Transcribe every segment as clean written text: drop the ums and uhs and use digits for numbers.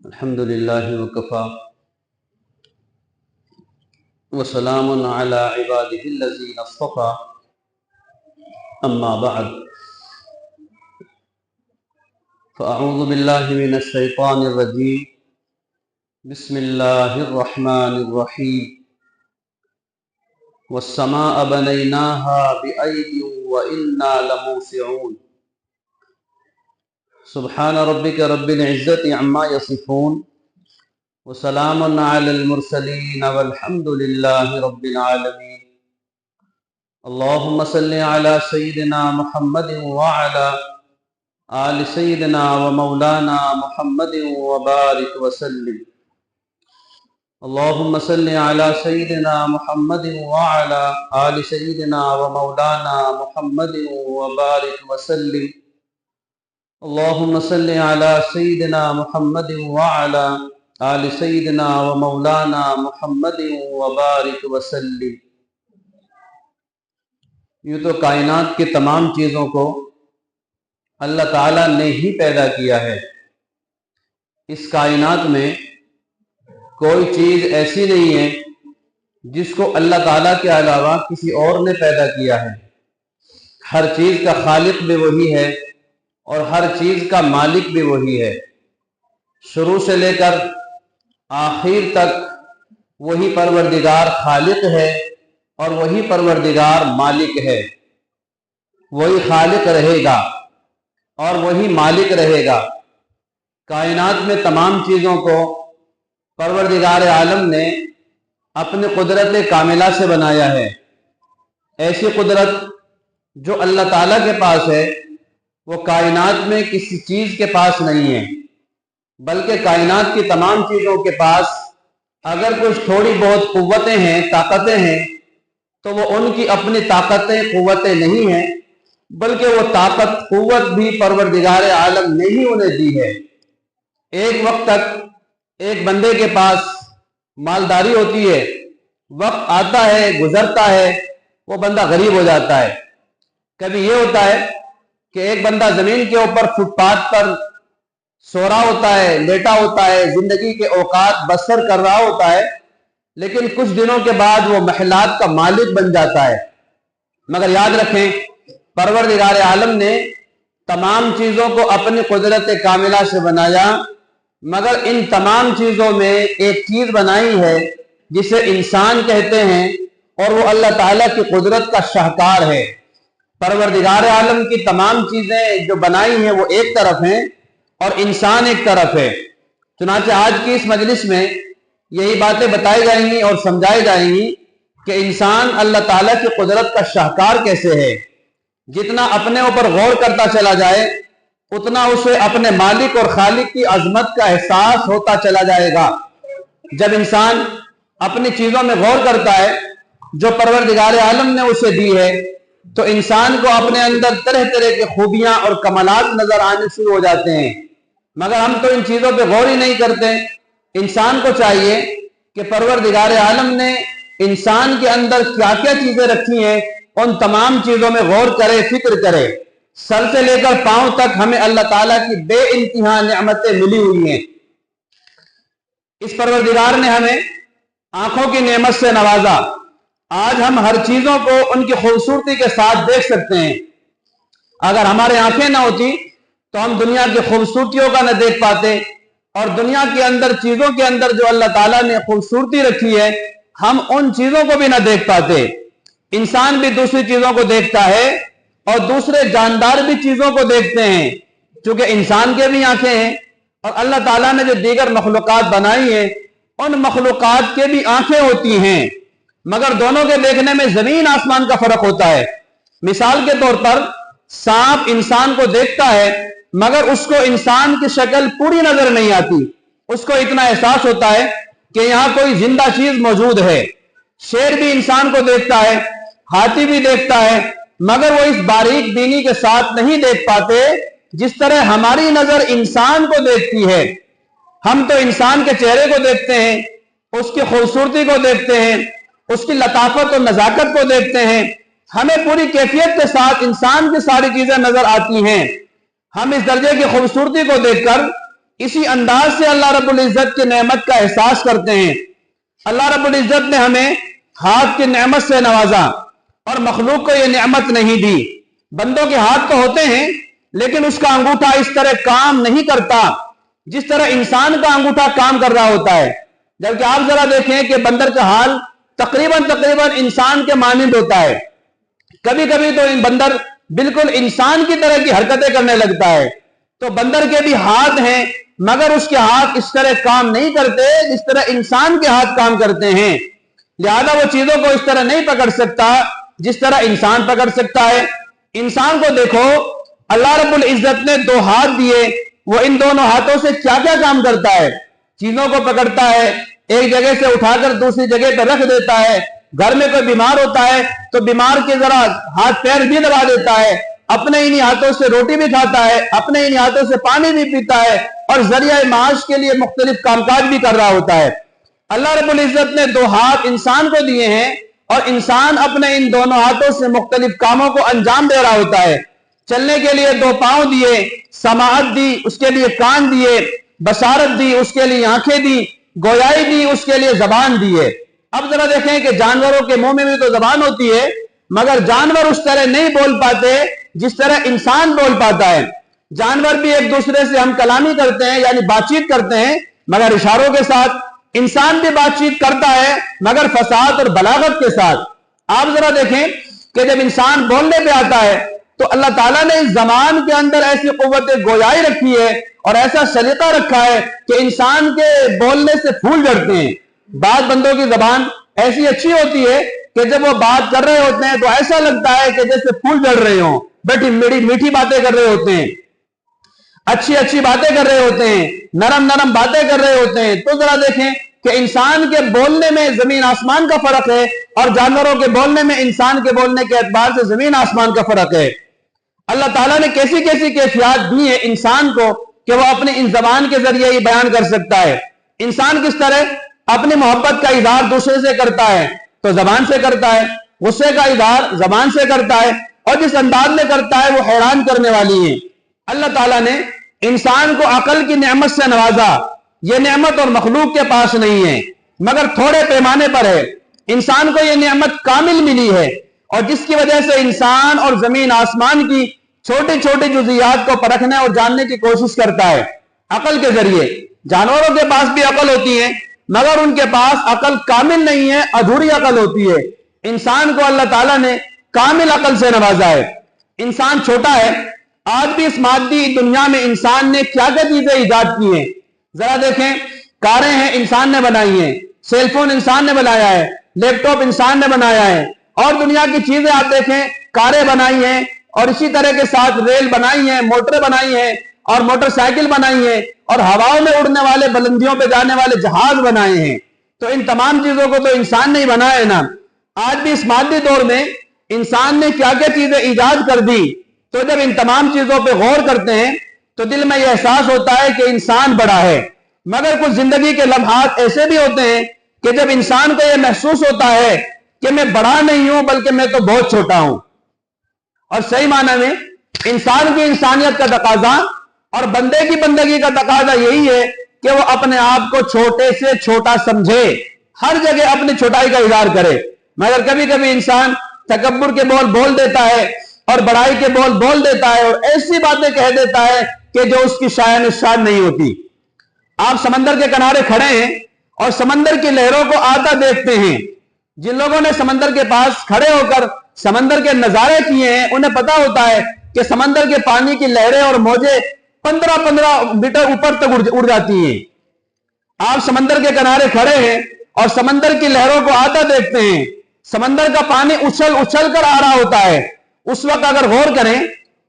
الحمد لله وكفى وسلام على عباده الذين اصطفى أما بعد فأعوذ بالله من الشيطان الرجيم بسم الله الرحمن الرحيم والسماء بنيناها بأيد وإنا لموسعون سبحان ربك رب العزة عما يصفون وسلام على المرسلين والحمد لله رب العالمين اللهم صل على سيدنا محمد وعلى آل سيدنا ومولانا محمد وبارك وسلم اللهم صل على سيدنا محمد وعلى آل سيدنا ومولانا محمد وبارك وسلم اللهم صل على سيدنا محمد وعلى آل سيدنا ومولانا محمد وبارك وسلم۔ یوں تو کائنات کی تمام چیزوں کو اللہ تعالیٰ نے ہی پیدا کیا ہے۔ اس کائنات میں کوئی چیز ایسی نہیں ہے جس کو اللہ تعالیٰ کے علاوہ کسی اور نے پیدا کیا ہے۔ ہر چیز کا خالق بھی وہی ہے اور ہر چیز کا مالک بھی وہی ہے۔ شروع سے لے کر آخر تک وہی پروردگار خالق ہے اور وہی پروردگار مالک ہے۔ وہی خالق رہے گا اور وہی مالک رہے گا۔ کائنات میں تمام چیزوں کو پروردگار عالم نے اپنی قدرت کاملہ سے بنایا ہے۔ ایسی قدرت جو اللہ تعالیٰ کے پاس ہے وہ کائنات میں کسی چیز کے پاس نہیں ہے، بلکہ کائنات کی تمام چیزوں کے پاس اگر کچھ تھوڑی بہت قوتیں ہیں، طاقتیں ہیں، تو وہ ان کی اپنی طاقتیں، قوتیں نہیں ہیں، بلکہ وہ طاقت، قوت بھی پروردگار عالم نے ہی انہیں دی ہے۔ ایک وقت تک ایک بندے کے پاس مالداری ہوتی ہے، وقت آتا ہے، گزرتا ہے، وہ بندہ غریب ہو جاتا ہے۔ کبھی یہ ہوتا ہے کہ ایک بندہ زمین کے اوپر فٹ پاتھ پر سو رہا ہوتا ہے، لیٹا ہوتا ہے، زندگی کے اوقات بسر کر رہا ہوتا ہے، لیکن کچھ دنوں کے بعد وہ محلات کا مالک بن جاتا ہے۔ مگر یاد رکھیں، پروردگار عالم نے تمام چیزوں کو اپنی قدرت کاملہ سے بنایا، مگر ان تمام چیزوں میں ایک چیز بنائی ہے جسے انسان کہتے ہیں، اور وہ اللہ تعالیٰ کی قدرت کا شاہکار ہے۔ پروردگار عالم کی تمام چیزیں جو بنائی ہیں وہ ایک طرف ہیں اور انسان ایک طرف ہے۔ چنانچہ آج کی اس مجلس میں یہی باتیں بتائی جائیں گی اور سمجھائی جائیں گی کہ انسان اللہ تعالیٰ کی قدرت کا شاہکار کیسے ہے۔ جتنا اپنے اوپر غور کرتا چلا جائے اتنا اسے اپنے مالک اور خالق کی عظمت کا احساس ہوتا چلا جائے گا۔ جب انسان اپنی چیزوں میں غور کرتا ہے جو پروردگار عالم نے اسے دی ہے، تو انسان کو اپنے اندر طرح طرح کے خوبیاں اور کمالات نظر آنے شروع ہو جاتے ہیں، مگر ہم تو ان چیزوں پہ غور ہی نہیں کرتے۔ انسان کو چاہیے کہ پروردگار عالم نے انسان کے اندر کیا کیا چیزیں رکھی ہیں ان تمام چیزوں میں غور کرے، فکر کرے۔ سر سے لے کر پاؤں تک ہمیں اللہ تعالیٰ کی بے انتہا نعمتیں ملی ہوئی ہیں۔ اس پروردگار نے ہمیں آنکھوں کی نعمت سے نوازا۔ آج ہم ہر چیزوں کو ان کی خوبصورتی کے ساتھ دیکھ سکتے ہیں۔ اگر ہمارے آنکھیں نہ ہوتی تو ہم دنیا کی خوبصورتیوں کا نہ دیکھ پاتے، اور دنیا کے اندر، چیزوں کے اندر جو اللہ تعالیٰ نے خوبصورتی رکھی ہے ہم ان چیزوں کو بھی نہ دیکھ پاتے۔ انسان بھی دوسری چیزوں کو دیکھتا ہے اور دوسرے جاندار بھی چیزوں کو دیکھتے ہیں، چونکہ انسان کے بھی آنکھیں ہیں، اور اللہ تعالیٰ نے جو دیگر مخلوقات بنائی ہیں ان مخلوقات کے بھی آنکھیں ہوتی ہیں، مگر دونوں کے دیکھنے میں زمین آسمان کا فرق ہوتا ہے۔ مثال کے طور پر سانپ انسان کو دیکھتا ہے مگر اس کو انسان کی شکل پوری نظر نہیں آتی، اس کو اتنا احساس ہوتا ہے کہ یہاں کوئی زندہ چیز موجود ہے۔ شیر بھی انسان کو دیکھتا ہے، ہاتھی بھی دیکھتا ہے، مگر وہ اس باریک بینی کے ساتھ نہیں دیکھ پاتے جس طرح ہماری نظر انسان کو دیکھتی ہے۔ ہم تو انسان کے چہرے کو دیکھتے ہیں، اس کی خوبصورتی کو دیکھتے ہیں، اس کی لطافت اور نزاکت کو دیکھتے ہیں، ہمیں پوری کیفیت کے ساتھ انسان کی ساری چیزیں نظر آتی ہیں۔ ہم اس درجے کی خوبصورتی کو دیکھ کر اسی انداز سے اللہ رب العزت کی نعمت کا احساس کرتے ہیں۔ اللہ رب العزت نے ہمیں ہاتھ کی نعمت سے نوازا اور مخلوق کو یہ نعمت نہیں دی۔ بندوں کے ہاتھ تو ہوتے ہیں لیکن اس کا انگوٹھا اس طرح کام نہیں کرتا جس طرح انسان کا انگوٹھا کام کر رہا ہوتا ہے، جبکہ آپ ذرا دیکھیں کہ بندر کا حال تقریباً انسان کے مانند ہوتا ہے۔ کبھی کبھی تو بندر بالکل انسان کی طرح کی حرکتیں کرنے لگتا ہے، تو بندر کے بھی ہاتھ ہیں مگر اس کے ہاتھ اس طرح کام نہیں کرتے جس طرح انسان کے ہاتھ کام کرتے ہیں، لہذا وہ چیزوں کو اس طرح نہیں پکڑ سکتا جس طرح انسان پکڑ سکتا ہے۔ انسان کو دیکھو، اللہ رب العزت نے دو ہاتھ دیے، وہ ان دونوں ہاتھوں سے کیا کیا کام کرتا ہے؟ چیزوں کو پکڑتا ہے، ایک جگہ سے اٹھا کر دوسری جگہ پہ رکھ دیتا ہے، گھر میں کوئی بیمار ہوتا ہے تو بیمار کے ذرا ہاتھ پیر بھی دبا دیتا ہے، اپنے انہی ہاتھوں سے روٹی بھی کھاتا ہے، اپنے انہی ہاتھوں سے پانی بھی پیتا ہے اور ذریعہ معاش کے لیے مختلف کام کاج بھی کر رہا ہوتا ہے۔ اللہ رب العزت نے دو ہاتھ انسان کو دیے ہیں اور انسان اپنے ان دونوں ہاتھوں سے مختلف کاموں کو انجام دے رہا ہوتا ہے۔ چلنے کے لیے دو پاؤں دیے، سماعت دی، اس کے لیے کان دیے، بصارت دی، اس کے لیے آنکھیں دی، گویائی دی، اس کے لیے زبان دیے۔ اب ذرا دیکھیں کہ جانوروں کے منہ میں بھی تو زبان ہوتی ہے مگر جانور اس طرح نہیں بول پاتے جس طرح انسان بول پاتا ہے۔ جانور بھی ایک دوسرے سے ہم کلامی کرتے ہیں یعنی بات چیت کرتے ہیں مگر اشاروں کے ساتھ، انسان بھی بات چیت کرتا ہے مگر فصاحت اور بلاغت کے ساتھ۔ آپ ذرا دیکھیں کہ جب انسان بولنے پہ آتا ہے تو اللہ تعالیٰ نے اس زبان کے اندر ایسی قوت گویائی رکھی ہے اور ایسا سلیقہ رکھا ہے کہ انسان کے بولنے سے پھول جھڑتے ہیں۔ بعض بندوں کی زبان ایسی اچھی ہوتی ہے کہ جب وہ بات کر رہے ہوتے ہیں تو ایسا لگتا ہے کہ جیسے پھول جھڑ رہے ہوں، بیٹھی میٹھی باتیں کر رہے ہوتے ہیں، اچھی باتیں کر رہے ہوتے ہیں، نرم باتیں کر رہے ہوتے ہیں۔ تو ذرا دیکھیں کہ انسان کے بولنے میں زمین آسمان کا فرق ہے اور جانوروں کے بولنے میں انسان کے بولنے کے اعتبار سے زمین آسمان کا فرق ہے۔ اللہ تعالیٰ نے کیسی کیفیات دی ہے انسان کو کہ وہ اپنی ان زبان کے ذریعے ہی بیان کر سکتا ہے۔ انسان کس طرح اپنی محبت کا اظہار دوسرے سے کرتا ہے تو زبان سے کرتا ہے، غصے کا اظہار زبان سے کرتا ہے، اور جس انداز میں کرتا ہے وہ حیران کرنے والی ہے۔ اللہ تعالیٰ نے انسان کو عقل کی نعمت سے نوازا، یہ نعمت اور مخلوق کے پاس نہیں ہے مگر تھوڑے پیمانے پر ہے۔ انسان کو یہ نعمت کامل ملی ہے اور جس کی وجہ سے انسان اور زمین آسمان کی چھوٹی جزیات کو پرکھنے اور جاننے کی کوشش کرتا ہے عقل کے ذریعے۔ جانوروں کے پاس بھی عقل ہوتی ہے مگر ان کے پاس عقل کامل نہیں ہے، ادھوری عقل ہوتی ہے۔ انسان کو اللہ تعالیٰ نے کامل عقل سے نوازا ہے۔ انسان چھوٹا ہے، آج بھی اس مادی دنیا میں انسان نے کیا چیزیں ایجاد کی ہیں؟ ذرا دیکھیں، کاریں ہیں انسان نے بنائی ہیں، سیل فون انسان نے بنایا ہے، لیپ ٹاپ انسان نے بنایا ہے، اور دنیا کی چیزیں آپ دیکھیں، کاریں بنائی ہیں اور اسی طرح کے ساتھ ریل بنائی ہیں، موٹر بنائی ہیں اور موٹر سائیکل بنائی ہیں اور ہواؤں میں اڑنے والے بلندیوں پہ جانے والے جہاز بنائے ہیں۔ تو ان تمام چیزوں کو تو انسان نے ہی بنایا ہے نا۔ آج بھی اس مادی دور میں انسان نے کیا چیزیں ایجاد کر دی، تو جب ان تمام چیزوں پہ غور کرتے ہیں تو دل میں یہ احساس ہوتا ہے کہ انسان بڑا ہے، مگر کچھ زندگی کے لمحات ایسے بھی ہوتے ہیں کہ جب انسان کو یہ محسوس ہوتا ہے کہ میں بڑا نہیں ہوں بلکہ میں تو بہت چھوٹا ہوں۔ اور صحیح معنی میں انسان کی انسانیت کا تقاضا اور بندے کی بندگی کا تقاضا یہی ہے کہ وہ اپنے آپ کو چھوٹے سے چھوٹا سمجھے، ہر جگہ اپنی چھوٹائی کا اظہار کرے۔ مگر کبھی کبھی انسان تکبر کے بول بول دیتا ہے اور بڑائی کے بول بول دیتا ہے اور ایسی باتیں کہہ دیتا ہے کہ جو اس کی شان شان نہیں ہوتی۔ آپ سمندر کے کنارے کھڑے ہیں اور سمندر کی لہروں کو آتا دیکھتے ہیں۔ جن لوگوں نے سمندر کے پاس کھڑے ہو کر سمندر کے نظارے کیے ہیں انہیں پتا ہوتا ہے کہ سمندر کے پانی کی لہریں اور موجیں 15 میٹر اوپر تک اڑ جاتی ہیں۔ آپ سمندر کے کنارے کھڑے ہیں اور سمندر کی لہروں کو آتا دیکھتے ہیں۔ سمندر کا پانی اچھل کر آ رہا ہوتا ہے۔ اس وقت اگر غور کریں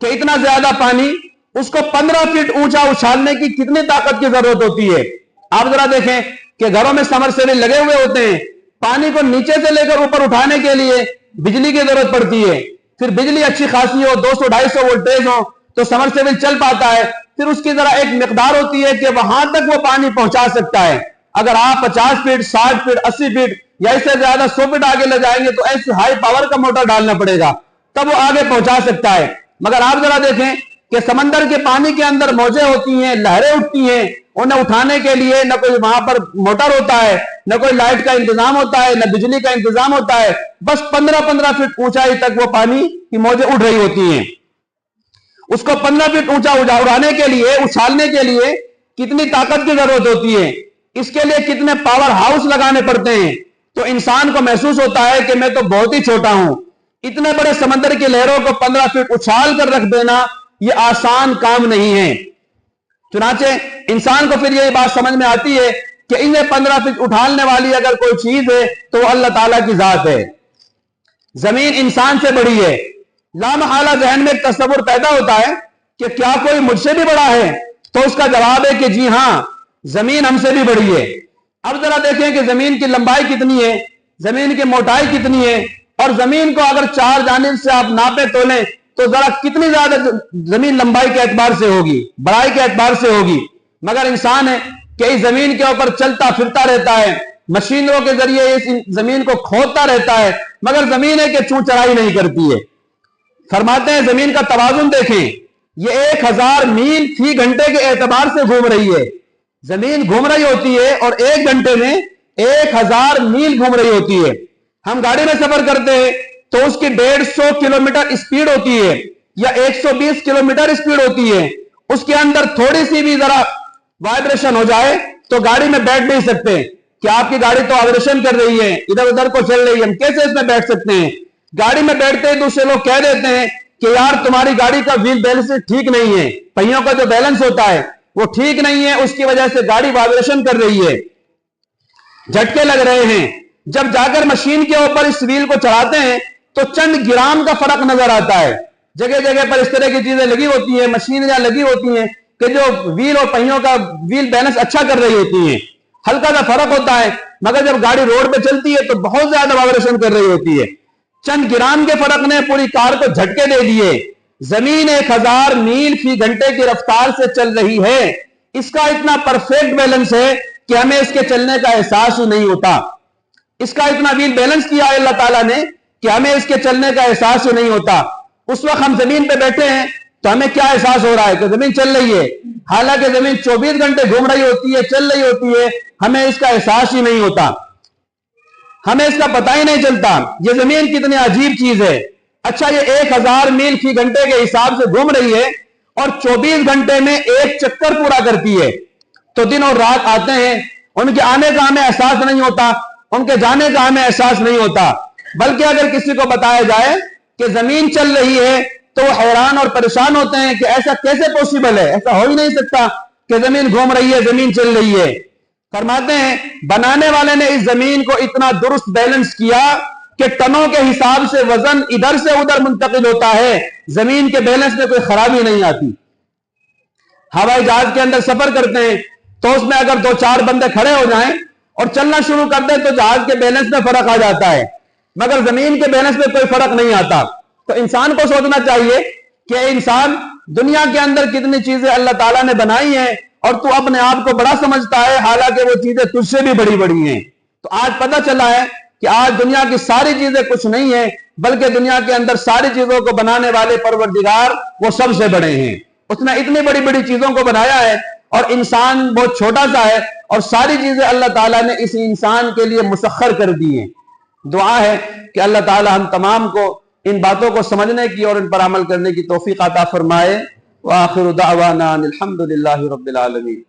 کہ اتنا زیادہ پانی اس کو 15 فٹ اونچا اچھالنے کی کتنی طاقت کی ضرورت ہوتی ہے۔ آپ ذرا دیکھیں کہ گھروں میں سمرسیبل لگے ہوئے ہوتے ہیں، پانی کو نیچے سے لے کر اوپر اٹھانے کے لیے بجلی کی ضرورت پڑتی ہے۔ پھر بجلی اچھی خاصی ہو، 200-250 وولٹیج ہو تو سمرسیبل چل پاتا ہے۔ پھر اس کی ذرا ایک مقدار ہوتی ہے کہ وہاں تک وہ پانی پہنچا سکتا ہے۔ اگر آپ 50 فٹ 60 فٹ 80 فٹ یا اس سے زیادہ 100 فٹ آگے لے جائیں گے تو ایسی ہائی پاور کا موٹر ڈالنا پڑے گا، تب وہ آگے پہنچا سکتا ہے۔ مگر آپ ذرا دیکھیں کہ سمندر کے پانی کے اندر موجیں ہوتی ہیں، لہریں اٹھتی ہیں، انہیں اٹھانے کے لیے نہ کوئی وہاں پر موٹر ہوتا ہے، نہ کوئی لائٹ کا انتظام ہوتا ہے، نہ بجلی کا انتظام ہوتا ہے، بس 15 فٹ اونچائی تک وہ پانی کی موجیں اٹھ رہی ہوتی ہیں۔ اس کو 15 فٹ اونچا اڑانے کے لیے، اچھالنے کے لیے کتنی طاقت کی ضرورت ہوتی ہے، اس کے لیے کتنے پاور ہاؤس لگانے پڑتے ہیں۔ تو انسان کو محسوس ہوتا ہے کہ میں تو بہت ہی چھوٹا ہوں، اتنے بڑے سمندر کی لہروں کو 15 فٹ اچھال کر رکھ دینا یہ آسان کام نہیں ہے۔ چنانچہ انسان کو پھر یہ بات سمجھ میں آتی ہے کہ انہیں 15 فٹ اٹھالنے والی اگر کوئی چیز ہے تو وہ اللہ تعالیٰ کی ذات ہے۔ زمین انسان سے بڑی ہے، لامحالہ ذہن میں ایک تصور پیدا ہوتا ہے کہ کیا کوئی مجھ سے بھی بڑا ہے؟ تو اس کا جواب ہے کہ جی ہاں، زمین ہم سے بھی بڑی ہے۔ اب ذرا دیکھیں کہ زمین کی لمبائی کتنی ہے، زمین کی موٹائی کتنی ہے، اور زمین کو اگر چار جانب سے آپ ناپے تولیں تو ذرا کتنی زیادہ زمین لمبائی کے اعتبار سے ہوگی، بڑائی کے اعتبار سے ہوگی۔ مگر انسان ہے کہ اس زمین کے اوپر چلتا پھرتا رہتا ہے، مشینوں کے ذریعے اس زمین کو کھودتا رہتا ہے، مگر زمین ہے کہ چون چرائی نہیں کرتی ہے۔ فرماتے ہیں زمین کا توازن دیکھیں، یہ 1000 میل فی گھنٹے کے اعتبار سے گھوم رہی ہے۔ زمین گھوم رہی ہوتی ہے اور 1 گھنٹے میں 1000 میل گھوم رہی ہوتی ہے۔ ہم گاڑی میں سفر کرتے ہیں تو اس کی 150 کلومیٹر اسپیڈ ہوتی ہے یا 120 کلومیٹر اسپیڈ ہوتی ہے، اس کے اندر تھوڑی سی بھی ذرا وائبریشن ہو جائے تو گاڑی میں بیٹھ نہیں سکتے کہ آپ کی گاڑی تو وائبریشن کر رہی ہے، ادھر ادھر کو چل رہی ہے، ہم کیسے اس میں بیٹھ سکتے ہیں؟ گاڑی میں بیٹھتے ہیں دوسرے لوگ کہہ دیتے ہیں کہ یار تمہاری گاڑی کا ویل بیلنس ٹھیک نہیں ہے، پہیوں کا جو بیلنس ہوتا ہے وہ ٹھیک نہیں ہے، اس کی وجہ سے گاڑی وائبریشن کر رہی ہے، جھٹکے لگ رہے ہیں۔ جب جا کر مشین کے اوپر اس ویل کو چڑھاتے ہیں تو چند گرام کا فرق نظر آتا ہے۔ جگہ جگہ پر اس طرح کی چیزیں لگی ہوتی ہیں، مشینیں لگی ہوتی ہیں کہ جو ویل اور پہیوں کا ویل بیلنس اچھا کر رہی ہوتی ہیں، ہلکا سا فرق ہوتا ہے، مگر جب گاڑی روڈ پہ چلتی ہے تو بہت زیادہ وائبریشن کر رہی ہوتی ہے۔ چند گرام کے فرق نے پوری کار کو جھٹکے دے دیے۔ زمین 1000 میل فی گھنٹے کی رفتار سے چل رہی ہے، اس کا اتنا پرفیکٹ بیلنس ہے کہ ہمیں اس کے چلنے کا احساس ہی نہیں ہوتا۔ اس کا اتنا ویل بیلنس کیا ہے اللہ تعالیٰ نے کہ ہمیں اس کے چلنے کا احساس ہی نہیں ہوتا۔ اس وقت ہم زمین پہ بیٹھے ہیں تو ہمیں کیا احساس ہو رہا ہے کہ زمین چل رہی ہے، حالانکہ زمین 24 گھنٹے گھوم رہی ہوتی ہے، چل رہی ہوتی ہے، ہمیں اس کا احساس ہی نہیں ہوتا، ہمیں اس کا پتہ ہی نہیں چلتا۔ یہ زمین کتنی عجیب چیز ہے۔ اچھا، یہ 1000 میل فی گھنٹے کے حساب سے گھوم رہی ہے اور 24 گھنٹے میں ایک چکر پورا کرتی ہے، تو دن اور رات آتے ہیں، ان کے آنے کا ہمیں احساس نہیں ہوتا، ان کے جانے کا ہمیں احساس نہیں ہوتا۔ بلکہ اگر کسی کو بتایا جائے کہ زمین چل رہی ہے تو وہ حیران اور پریشان ہوتے ہیں کہ ایسا کیسے پوسیبل ہے، ایسا ہو ہی نہیں سکتا کہ زمین گھوم رہی ہے، زمین چل رہی ہے۔ فرماتے ہیں بنانے والے نے اس زمین کو اتنا درست بیلنس کیا کہ ٹنوں کے حساب سے وزن ادھر سے ادھر منتقل ہوتا ہے، زمین کے بیلنس میں کوئی خرابی نہیں آتی۔ ہوائی جہاز کے اندر سفر کرتے ہیں تو اس میں اگر 2-4 بندے کھڑے ہو جائیں اور چلنا شروع کر دیں تو جہاز کے بیلنس میں فرق آ جاتا ہے، مگر زمین کے بیلنس میں کوئی فرق نہیں آتا۔ تو انسان کو سوچنا چاہیے کہ انسان دنیا کے اندر کتنی چیزیں اللہ تعالیٰ نے بنائی ہیں اور تو اپنے آپ کو بڑا سمجھتا ہے، حالانکہ وہ چیزیں تجھ سے بھی بڑی بڑی ہیں۔ تو آج پتہ چلا ہے کہ آج دنیا کی ساری چیزیں کچھ نہیں ہیں، بلکہ دنیا کے اندر ساری چیزوں کو بنانے والے پروردگار وہ سب سے بڑے ہیں۔ اس نے اتنی بڑی بڑی چیزوں کو بنایا ہے اور انسان بہت چھوٹا سا ہے، اور ساری چیزیں اللہ تعالیٰ نے اس انسان کے لیے مسخر کر دی ہیں۔ دعا ہے کہ اللہ تعالیٰ ہم تمام کو ان باتوں کو سمجھنے کی اور ان پر عمل کرنے کی توفیق عطا فرمائے۔ وآخر دعوانا الحمد للہ رب العالمین۔